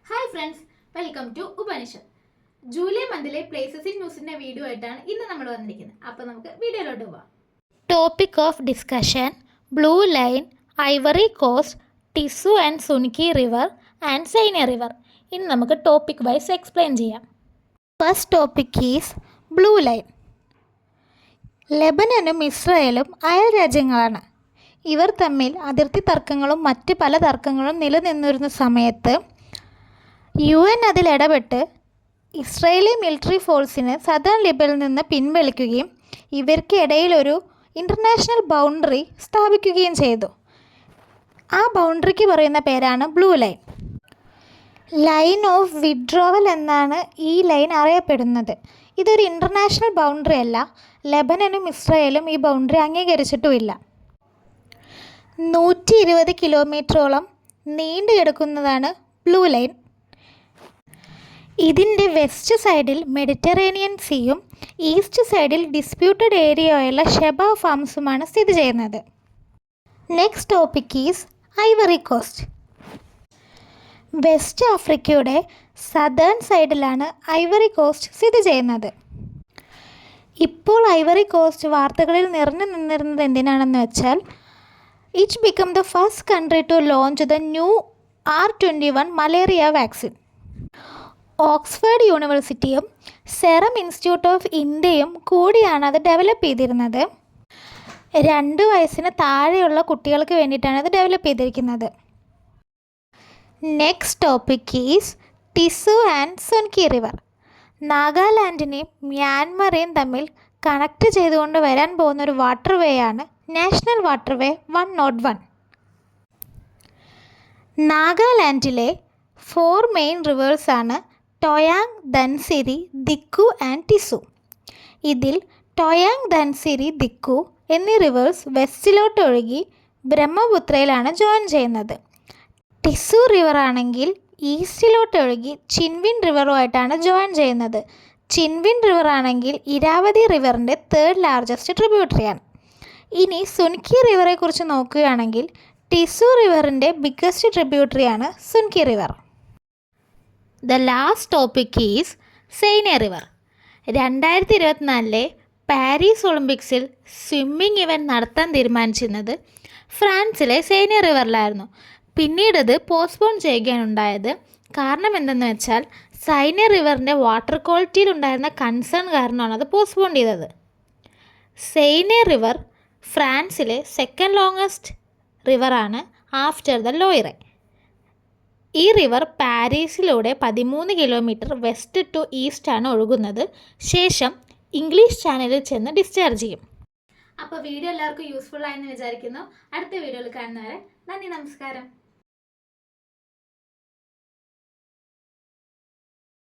Hi friends, welcome to Upanishad. July മന്തിലെ places in ന്യൂസിൻ്റെ video ആയിട്ടാണ് ഇന്ന് നമ്മൾ വന്നിരിക്കുന്നത്. അപ്പോൾ നമുക്ക് വീഡിയോയിലോട്ട് പോവാം. Topic of discussion: blue line, Ivory Coast, Tizu and Zunki river and Seine river. ഇനി നമുക്ക് ടോപ്പിക് വൈസ് എക്സ്പ്ലെയിൻ ചെയ്യാം. First topic is blue line. ലെബനനും ഇസ്രായേലും അയൽ രാജ്യങ്ങളാണ്. ഇവർ തമ്മിൽ അതിർത്തി തർക്കങ്ങളും മറ്റ് പല തർക്കങ്ങളും നിലനിന്നിരുന്ന സമയത്ത് UN അതിൽ ഇടപെട്ട് ഇസ്രായേലി മിലിറ്ററി ഫോഴ്സിന് സദേൺ ലിബനിൽ നിന്ന് പിൻവലിക്കുകയും ഇവർക്ക് ഇടയിലൊരു ഇൻ്റർനാഷണൽ ബൗണ്ടറി സ്ഥാപിക്കുകയും ചെയ്തു. ആ ബൗണ്ടറിക്ക് പറയുന്ന പേരാണ് blue line. Line of withdrawal എന്നാണ് ഈ ലൈൻ അറിയപ്പെടുന്നത്. ഇതൊരു ഇൻ്റർനാഷണൽ ബൗണ്ടറി അല്ല. ലെബനനും ഇസ്രായേലും ഈ ബൗണ്ടറി അംഗീകരിച്ചിട്ടുമില്ല. 120 കിലോമീറ്ററോളം നീണ്ടു കിടക്കുന്നതാണ് ബ്ലൂ ലൈൻ. ഇതിൻ്റെ വെസ്റ്റ് സൈഡിൽ മെഡിറ്ററേനിയൻ സീയും ഈസ്റ്റ് സൈഡിൽ ഡിസ്പ്യൂട്ടഡ് ഏരിയയുള്ള ഷെബ ഫാംസുമാണ് സ്ഥിതി ചെയ്യുന്നത്. Next topic is Ivory Coast. West ആഫ്രിക്കയുടെ സദേൺ സൈഡിലാണ് ഐവറി കോസ്റ്റ് സ്ഥിതി ചെയ്യുന്നത്. ഇപ്പോൾ ഐവറി കോസ്റ്റ് വാർത്തകളിൽ നിറഞ്ഞു നിന്നിരുന്നത് എന്തിനാണെന്ന് വെച്ചാൽ, it become the first country to launch the new R21 malaria vaccine. Oxford യൂണിവേഴ്സിറ്റിയും സെറം ഇൻസ്റ്റിറ്റ്യൂട്ട് ഓഫ് ഇന്ത്യയും കൂടിയാണ് അത് ഡെവലപ്പ് ചെയ്തിരുന്നത്. 2 വയസ്സിന് താഴെയുള്ള കുട്ടികൾക്ക് വേണ്ടിയിട്ടാണ് ഇത് ഡെവലപ്പ് ചെയ്തിരിക്കുന്നത്. Next topic is Tizu and Zunki river. നാഗാലാൻഡിനെയും മ്യാൻമറേയും തമ്മിൽ കണക്ട് ചെയ്തുകൊണ്ട് വരാൻ പോകുന്ന ഒരു വാട്ടർ വേ ആണ് നാഷണൽ വാട്ടർവേ 101. നാഗാലാൻഡിലെ 4 മെയിൻ റിവേഴ്സാണ് ടോയാങ്, ധൻസിരി, ദിക്കു ആൻഡ് ടിസു. ഇതിൽ ടോയാങ്, ധൻസിരി, ദിക്കു എന്നീ റിവേഴ്സ് വെസ്റ്റിലോട്ട് ഒഴുകി ബ്രഹ്മപുത്രയിലാണ് ജോയിൻ ചെയ്യുന്നത്. ടിസു റിവർ ആണെങ്കിൽ ഈസ്റ്റിലോട്ട് ഒഴുകി ചിൻവിൻ റിവറുമായിട്ടാണ് ജോയിൻ ചെയ്യുന്നത്. ചിൻവിൻ റിവർ ആണെങ്കിൽ ഇരാവതി റിവറിൻ്റെ 3rd ലാർജസ്റ്റ് ട്രിബ്യൂട്ടറിയാണ്. ഇനി സുൻകി റിവറെ കുറിച്ച് നോക്കുകയാണെങ്കിൽ ടിസു റിവറിൻ്റെ ബിഗ്ഗസ്റ്റ് ട്രിബ്യൂട്ടറിയാണ് Zunki river. The last topic is Seine river. 2024 Paris ഒളിമ്പിക്സിൽ സ്വിമ്മിംഗ് ഇവൻറ്റ് നടത്താൻ തീരുമാനിച്ചിരുന്നത് ഫ്രാൻസിലെ സൈന റിവറിലായിരുന്നു. പിന്നീട് ഇത് പോസ്റ്റ്പോൺ ചെയ്യുകയാണ് ഉണ്ടായത്. കാരണം എന്തെന്ന് വെച്ചാൽ, സൈന റിവറിൻ്റെ വാട്ടർ ക്വാളിറ്റിയിൽ ഉണ്ടായിരുന്ന കൺസേൺ കാരണമാണ് അത് പോസ്റ്റ്പോൺ ചെയ്തത്. സൈന റിവർ ഫ്രാൻസിലെ 2nd ലോങ്ങസ്റ്റ് റിവറാണ് ആഫ്റ്റർ ദ ലോയിറെ. ഈ റിവർ പാരീസിലൂടെ 13 കിലോമീറ്റർ വെസ്റ്റ് ടു ഈസ്റ്റാണ് ഒഴുകുന്നത്. ശേഷം ഇംഗ്ലീഷ് ചാനലിൽ ചെന്ന് ഡിസ്ചാർജ് ചെയ്യും. അപ്പോൾ വീഡിയോ എല്ലാവർക്കും യൂസ്ഫുൾ ആയെന്ന് വിചാരിക്കുന്നു. അടുത്ത വീഡിയോയിൽ കാണുന്നവരെ നന്ദി, നമസ്കാരം.